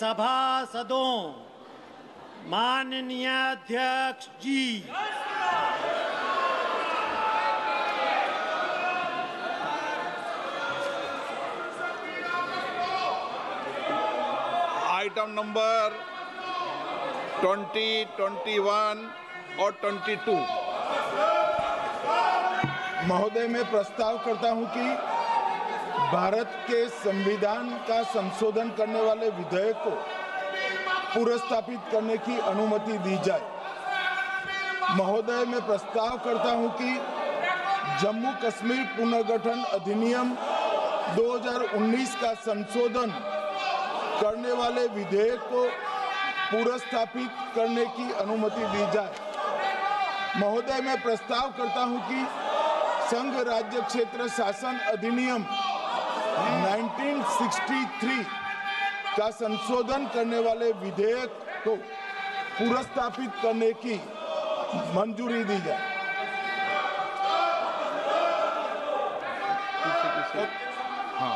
सभासदों, माननीय अध्यक्ष जी, item number 20, 21 और 22। महोदय, मैं प्रस्ताव करता हूं कि भारत के संविधान का संशोधन करने वाले विधेयक को पुनर्स्थापित करने की अनुमति दी जाए। महोदय, मैं प्रस्ताव करता हूं कि जम्मू कश्मीर पुनर्गठन अधिनियम 2019 का संशोधन करने वाले विधेयक को पुनर्स्थापित करने की अनुमति दी जाए। महोदय, मैं प्रस्ताव करता हूं कि संघ राज्य क्षेत्र शासन अधिनियम 1963 का संशोधन करने वाले विधेयक को पुनर्स्थापित करने की मंजूरी दी जाए।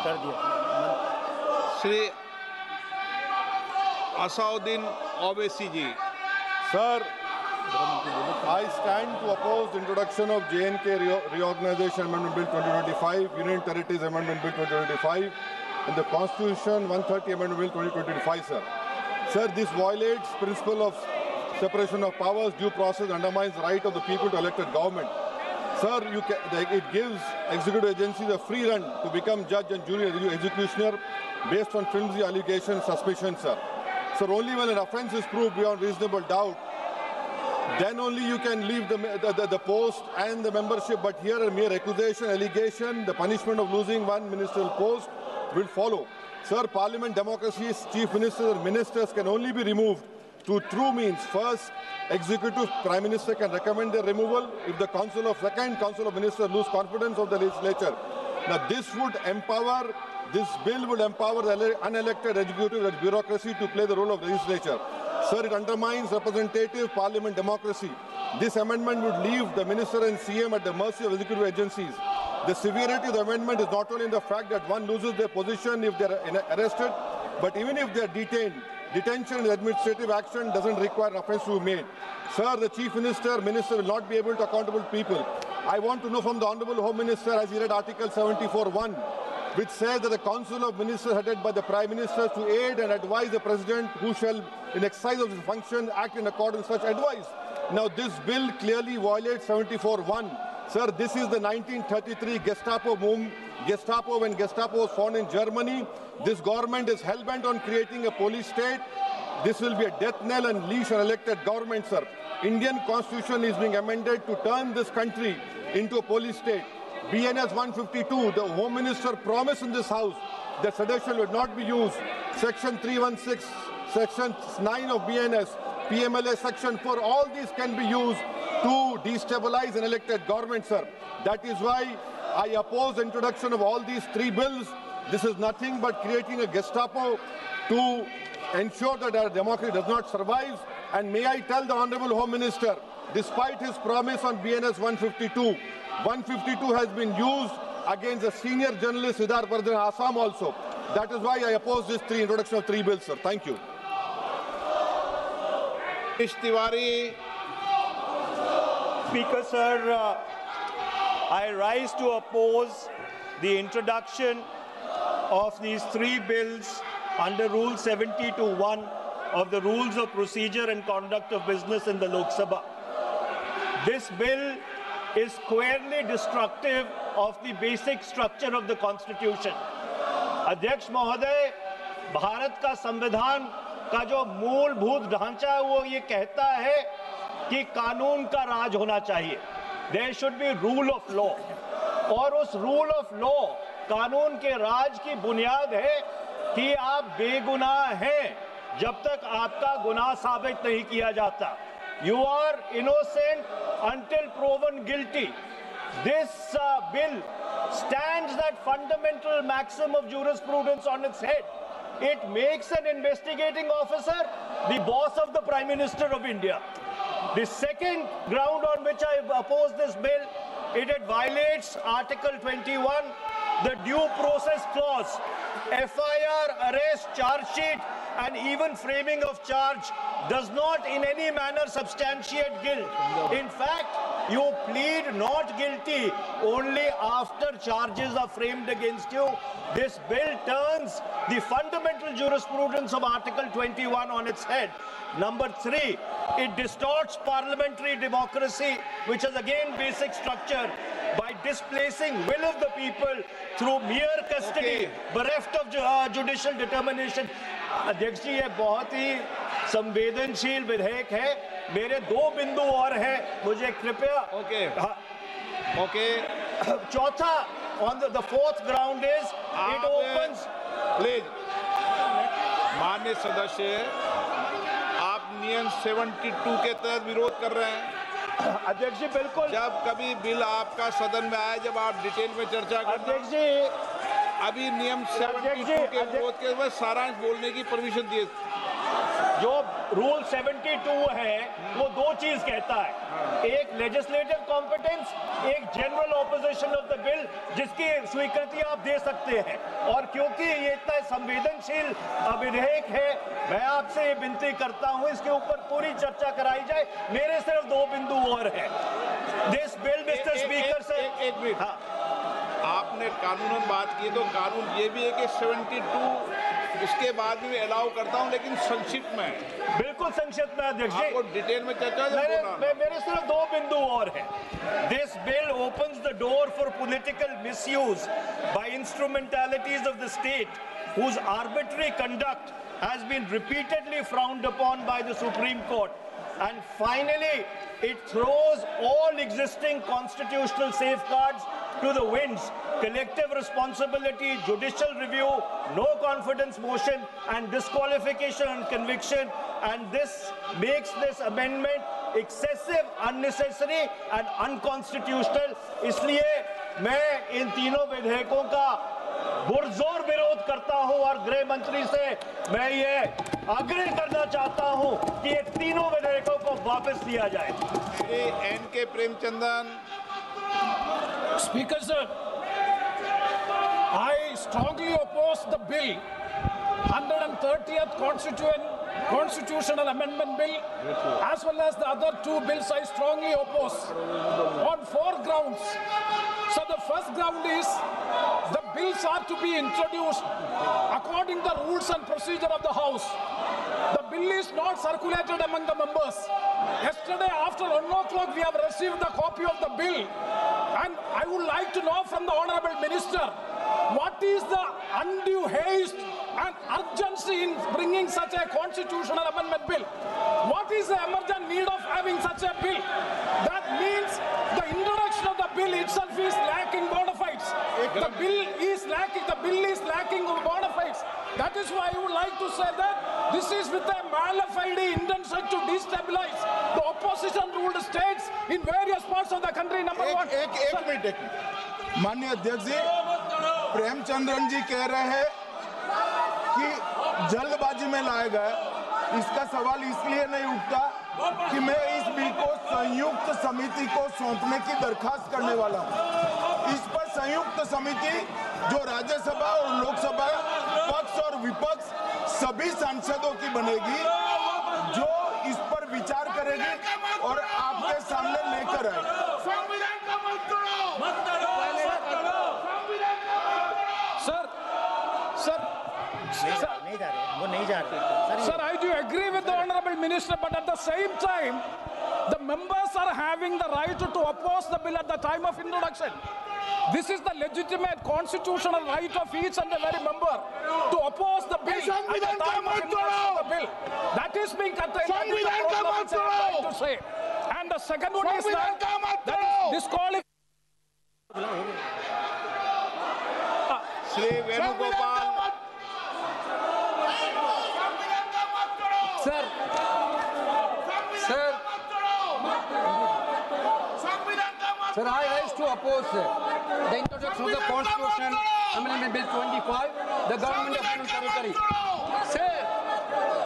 कर दिया। श्री असाउद्दीन ओवैसी जी। Sir, I stand to oppose the introduction of J&K Reorganization Amendment Bill 2025, Union Territories Amendment Bill 2025, and the Constitution 130 Amendment Bill 2025, sir. Sir, this violates principle of separation of powers, due process, undermines the right of the people to elected government. Sir, it gives executive agencies a free run to become judge and jury and executioner based on flimsy allegations, suspicions, sir. Sir, only when an offence is proved beyond reasonable doubt, then only you can leave the post and the membership. But here a mere accusation, allegation, the punishment of losing one ministerial post will follow. Sir, Parliament democracy's chief ministers and ministers can only be removed through true means. First, executive prime minister can recommend their removal if the second council of ministers lose confidence of the legislature. Now this bill would empower the unelected executive bureaucracy to play the role of legislature. Sir, it undermines representative parliament democracy. This amendment would leave the minister and CM at the mercy of executive agencies. The severity of the amendment is not only in the fact that one loses their position if they are arrested, but even if they are detained. Detention and administrative action doesn't require an offence to be made. Sir, the Chief Minister will not be able to accountable people. I want to know from the Honourable Home Minister, as he read Article 74(1), which says that the Council of Ministers headed by the Prime Minister to aid and advise the President who shall, in exercise of his function, act in accordance with such advice. Now, this bill clearly violates 74(1). Sir, this is the 1933 Gestapo when Gestapo was found in Germany. This government is hell-bent on creating a police state. This will be a death knell and leash on elected government, sir. Indian Constitution is being amended to turn this country into a police state. BNS 152, the Home Minister promised in this House that sedition would not be used. Section 316, Section 9 of BNS, PMLA Section 4, all these can be used to destabilize an elected government, sir. That is why I oppose the introduction of all these three bills. This is nothing but creating a Gestapo to ensure that our democracy does not survive. And may I tell the Honourable Home Minister, despite his promise on BNS 152, 152 has been used against a senior journalist, Siddharth Vardhan, Assam also. That is why I oppose this introduction of three bills, sir. Thank you. Tiwari. Speaker, sir, I rise to oppose the introduction of these three bills under Rule 70(1) of the Rules of Procedure and Conduct of Business in the Lok Sabha. This bill is squarely destructive of the basic structure of the Constitution. अध्यक्ष महोदय, भारत का संविधान का जो मूलभूत ढांचा है वो ये कहता है कि कानून का राज होना चाहिए. There should be rule of law. और उस rule of law, कानून के राज की बुनियाद है कि आप बेगुनाह हैं जब तक आपका गुनाह साबित नहीं किया जाता. You are innocent until proven guilty. This bill stands that fundamental maxim of jurisprudence on its head. It makes an investigating officer the boss of the Prime Minister of India. The second ground on which I oppose this bill, it violates Article 21 the due process clause, FIR, arrest, charge sheet, and even framing of charge does not in any manner substantiate guilt. In fact, you plead not guilty only after charges are framed against you. This bill turns the fundamental jurisprudence of Article 21 on its head. Number 3, it distorts parliamentary democracy, which is again basic structure, by displacing will of the people through mere custody, bereft of judicial determination. अध्यक्ष जी, ये बहुत ही संवेदनशील विधेयक है. मेरे 2 बिंदु और हैं, मुझे कृपया. ओके. चौथा, on the fourth ground is it opens. Please माननीय सदस्य, आप नियम 72 के तहत विरोध कर रहे हैं. अध्यक्ष जी बिल्कुल. जब कभी बिल आपका सदन में आए, जब आप डिटेल में चर्चा करना. अध्यक्ष जी, अभी नियम 72 के विरोध के बाद सारांश बोलने की परमिशन दिए. जो रूल 72 है वो 2 चीज कहता है, एक लेजिस्लेटिव कॉम्पिटेंस, एक general opposition of the bill, जिसकी स्वीकृति आप दे सकते हैं. और क्योंकि ये इतना संवेदनशील विधेयक है, मैं आपसे ये विनती करता हूं इसके ऊपर पूरी चर्चा कराई जाए. मेरे सिर्फ 2 बिंदु और हैं. This bill, mister speaker sir, एक मिनट. हाँ, आपने कानूनन बात की, तो कानून ये भी है कि 72 उसके बाद भी अलाउ करता हूं, लेकिन संक्षिप्त में. बिल्कुल संक्षिप्त में अध्यक्ष जी. आपको डिटेल में चर्चा मेरे सिर्फ 2 बिंदु और हैं. This bill opens the door for political misuse by instrumentalities of the state whose arbitrary conduct has been repeatedly frowned upon by the Supreme Court. And finally, it throws all existing constitutional safeguards to the winds. Collective responsibility, judicial review, no confidence motion, and disqualification and conviction. And this makes this amendment excessive, unnecessary, and unconstitutional. इसलिए मैं इन तीनों विधेयकों का पुरजोर विरोध करता हूं और गृह मंत्री से मैं ये आग्रह करना चाहता हूं कि ये तीनों विधेयकों को वापस लिया जाए. Shri N.K. Premachandran. Speaker sir, I strongly oppose the bill, 130th Constitutional Amendment Bill, as well as the other 2 bills I strongly oppose on 4 grounds. So the first ground is the bills are to be introduced according to the rules and procedure of the House. The bill is not circulated among the members. Yesterday after 1 o'clock we have received the copy of the bill, and I would like to know from the Honorable Minister, what is the undue haste and urgency in bringing such a constitutional amendment bill? What is the emergent need of having such a bill? That means the introduction of the bill itself is lacking bona fides. The bill is lacking bona fides. That is why I would like to say that this is with a mala fide intention to destabilize the opposition ruled states in various parts of the country. Number one. एक minute. माननीय अध्यक्ष जी, प्रेमचंद्रन जी कह रहे हैं कि जल्दबाजी में लाया गया. इसका सवाल इसलिए नहीं उठता कि मैं इस बिल को संयुक्त समिति को सौंपने की दरखास्त करने वाला हूं. इस पर संयुक्त समिति जो राज्यसभा और लोकसभा पक्ष और विपक्ष सभी सांसदों की बनेगी, जो इस पर विचार करेगी और आपके सामने लेकर आएगी. Sir, I do agree with the Honorable Minister, but at the same time, the members are having the right to oppose the bill at the time of introduction. This is the legitimate constitutional right of each and every member to oppose the bill at the time of introduction of the bill. That is being contained. That is the problem which I am trying to say. And the second one is that is disqualification. Shri Venugopal. Sir, I rise to oppose the introduction of the Constitution Amendment Bill 25, the Government of Union Territory.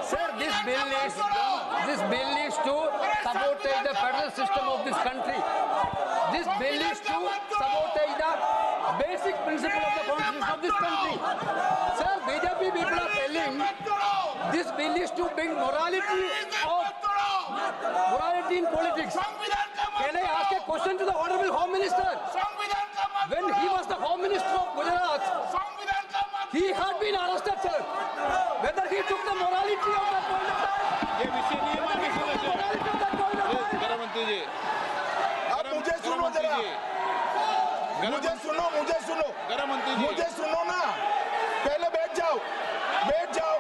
Sir, this bill is to sabotage the federal system of this country. This bill is to sabotage the basic principle of the constitution of this country. Sir, BJP people are telling this bill is to bring morality in politics. Can I ask a question to the Honorable Home Minister? When he was the Home Minister of Gujarat, he had been arrested, sir. Whether he took the morality of that point of time, ये विषय नहीं है माननीय सदस्य। गृह मंत्री जी, अब मुझे सुनो जरा, मुझे सुनो गृह मंत्री जी, मुझे सुनो ना, पहले बैठ जाओ।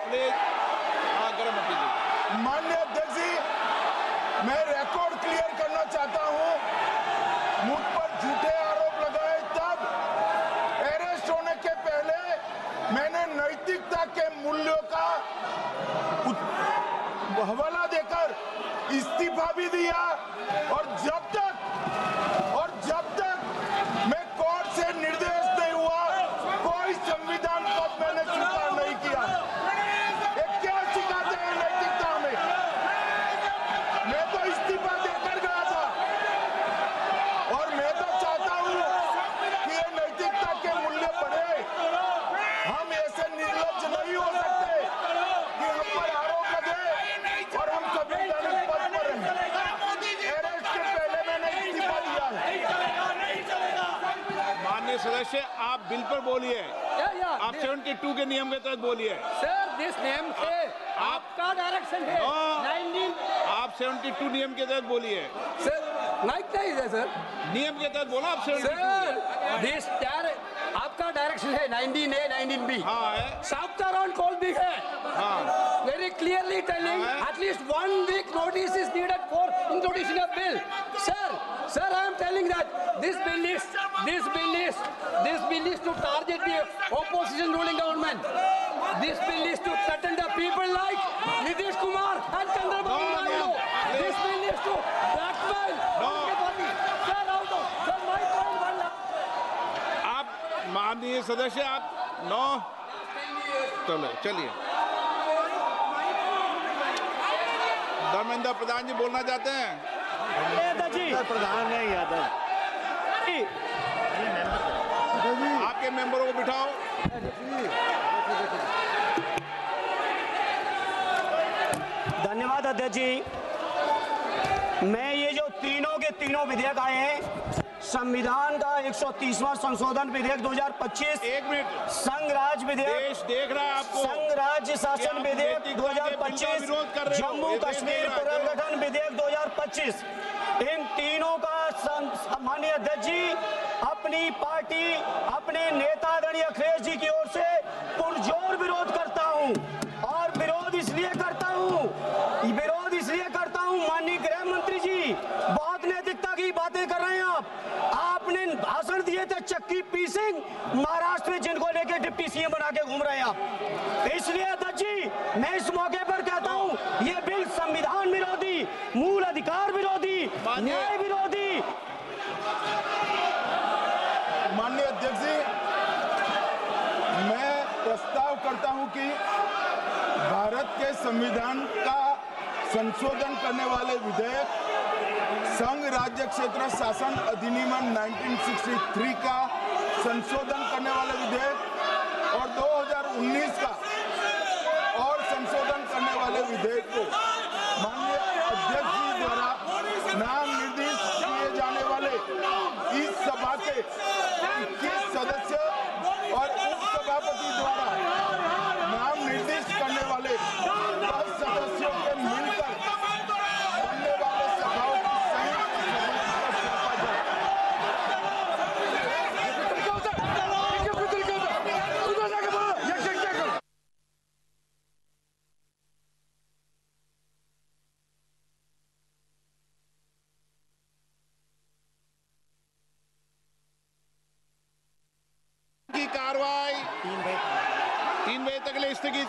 प्लीज। हाँ, गृह मंत्री जी। माननीय अध्यक्ष जी, मैं रिकॉर्ड क्लियर करना चाहता हूं। मुझ पर झूठे आरोप लगाए तब अरेस्ट होने के पहले मैंने नैतिकता के मूल्यों का हवाला देकर इस्तीफा भी दिया, और जब तक मैं कोर्ट से निर्देश नहीं हुआ, कोई संविधान पद मैंने स्वीकार नहीं किया। ये क्या सिखाते हैं नैतिकता में? मैं तो इस्तीफा देकर गया था, और मैं तो चाहता हूं कि ये नैतिकता के मूल्य बढ़े। हम ऐसे निर्लज्ज नहीं हो सकते कि हम पर आरोप लगे और हम संवैधानिक पद पर रहें। अरेस्ट के पहले मैंने इस्तीफा दिया है। माननीय सदस्य, आप बिल पर बोलिए। आप 72 के नियम के तहत बोलिए। सर, दिस नेम है आपका डायरेक्शन है। 19 आप 72 नियम के तहत बोलिए। सर, लाइक नहीं है सर। नियम के तहत बोला आप 72। सर, दिस आपका डायरेक्शन है 19A 19B। हाँ है। Southern call भी है। हाँ। Very clearly telling at least 1 week notice is needed for introducing a bill. Sir, I am telling that this bill is to target the opposition ruling government. This bill is to threaten the people like Nitish Kumar and Chandrababu Naidu. This bill is to blackmail. Sir, out of sir, my point one. आप माननीय सदस्य, आप 9 चलिए। धर्मेंद्र प्रधान जी बोलना चाहते हैं? प्रधान नहीं यादव। आपके मेंबरों को बिठाओ। धन्यवाद अध्यक्ष जी। मैं ये जो तीनों के तीनों विधेयक आए हैं, संविधान का 130वां संशोधन विधेयक 2025, 1 मिनट, संघ राज्य विधेयक, देश देख रहा है आपको, संघ राज्य शासन विधेयक 2025, जम्मू कश्मीर पुनर्गठन विधेयक 2025, इन तीनों का माननीय अध्यक्ष जी अपनी पार्टी, अपने नेता आदरणीय अखिलेश जी की ओर से पुरजोर विरोध करता हूं। और विरोध इसलिए करता हूं माननीय गृह मंत्री जी, बहुत नैतिकता की बातें कर रहे हैं आपने भाषण दिए थे चक्की पी सिंह महाराष्ट्र में, जिनको लेके डिप्टी सीएम बना के घूम रहे हैं आप। इसलिए अध्यक्ष जी, मैं इस मौके पर कहता हूं, ये बिल संविधान विरोधी, मूल अधिकार विरोधी, न्याय विरोधी। माननीय अध्यक्ष जी, मैं प्रस्ताव करता हूं कि भारत के संविधान का संशोधन करने वाले विधेयक, संघ राज्य क्षेत्र शासन अधिनियम 1963 का संशोधन करने वाले विधेयक और 2019 का और संशोधन करने वाले विधेयक को माननीय अध्यक्ष जी द्वारा नाम निर्देशित किए जाने वाले इस सभा के 21 सदस्य और उपसभापति द्वारा नाम निर्दिष्ट करने वाले 10 सदस्यों के मिलकर बनने वाले सभाओं की संयुक्त सौंपा जाए। की कार्रवाई 3 बजे तक के लिए स्थगित।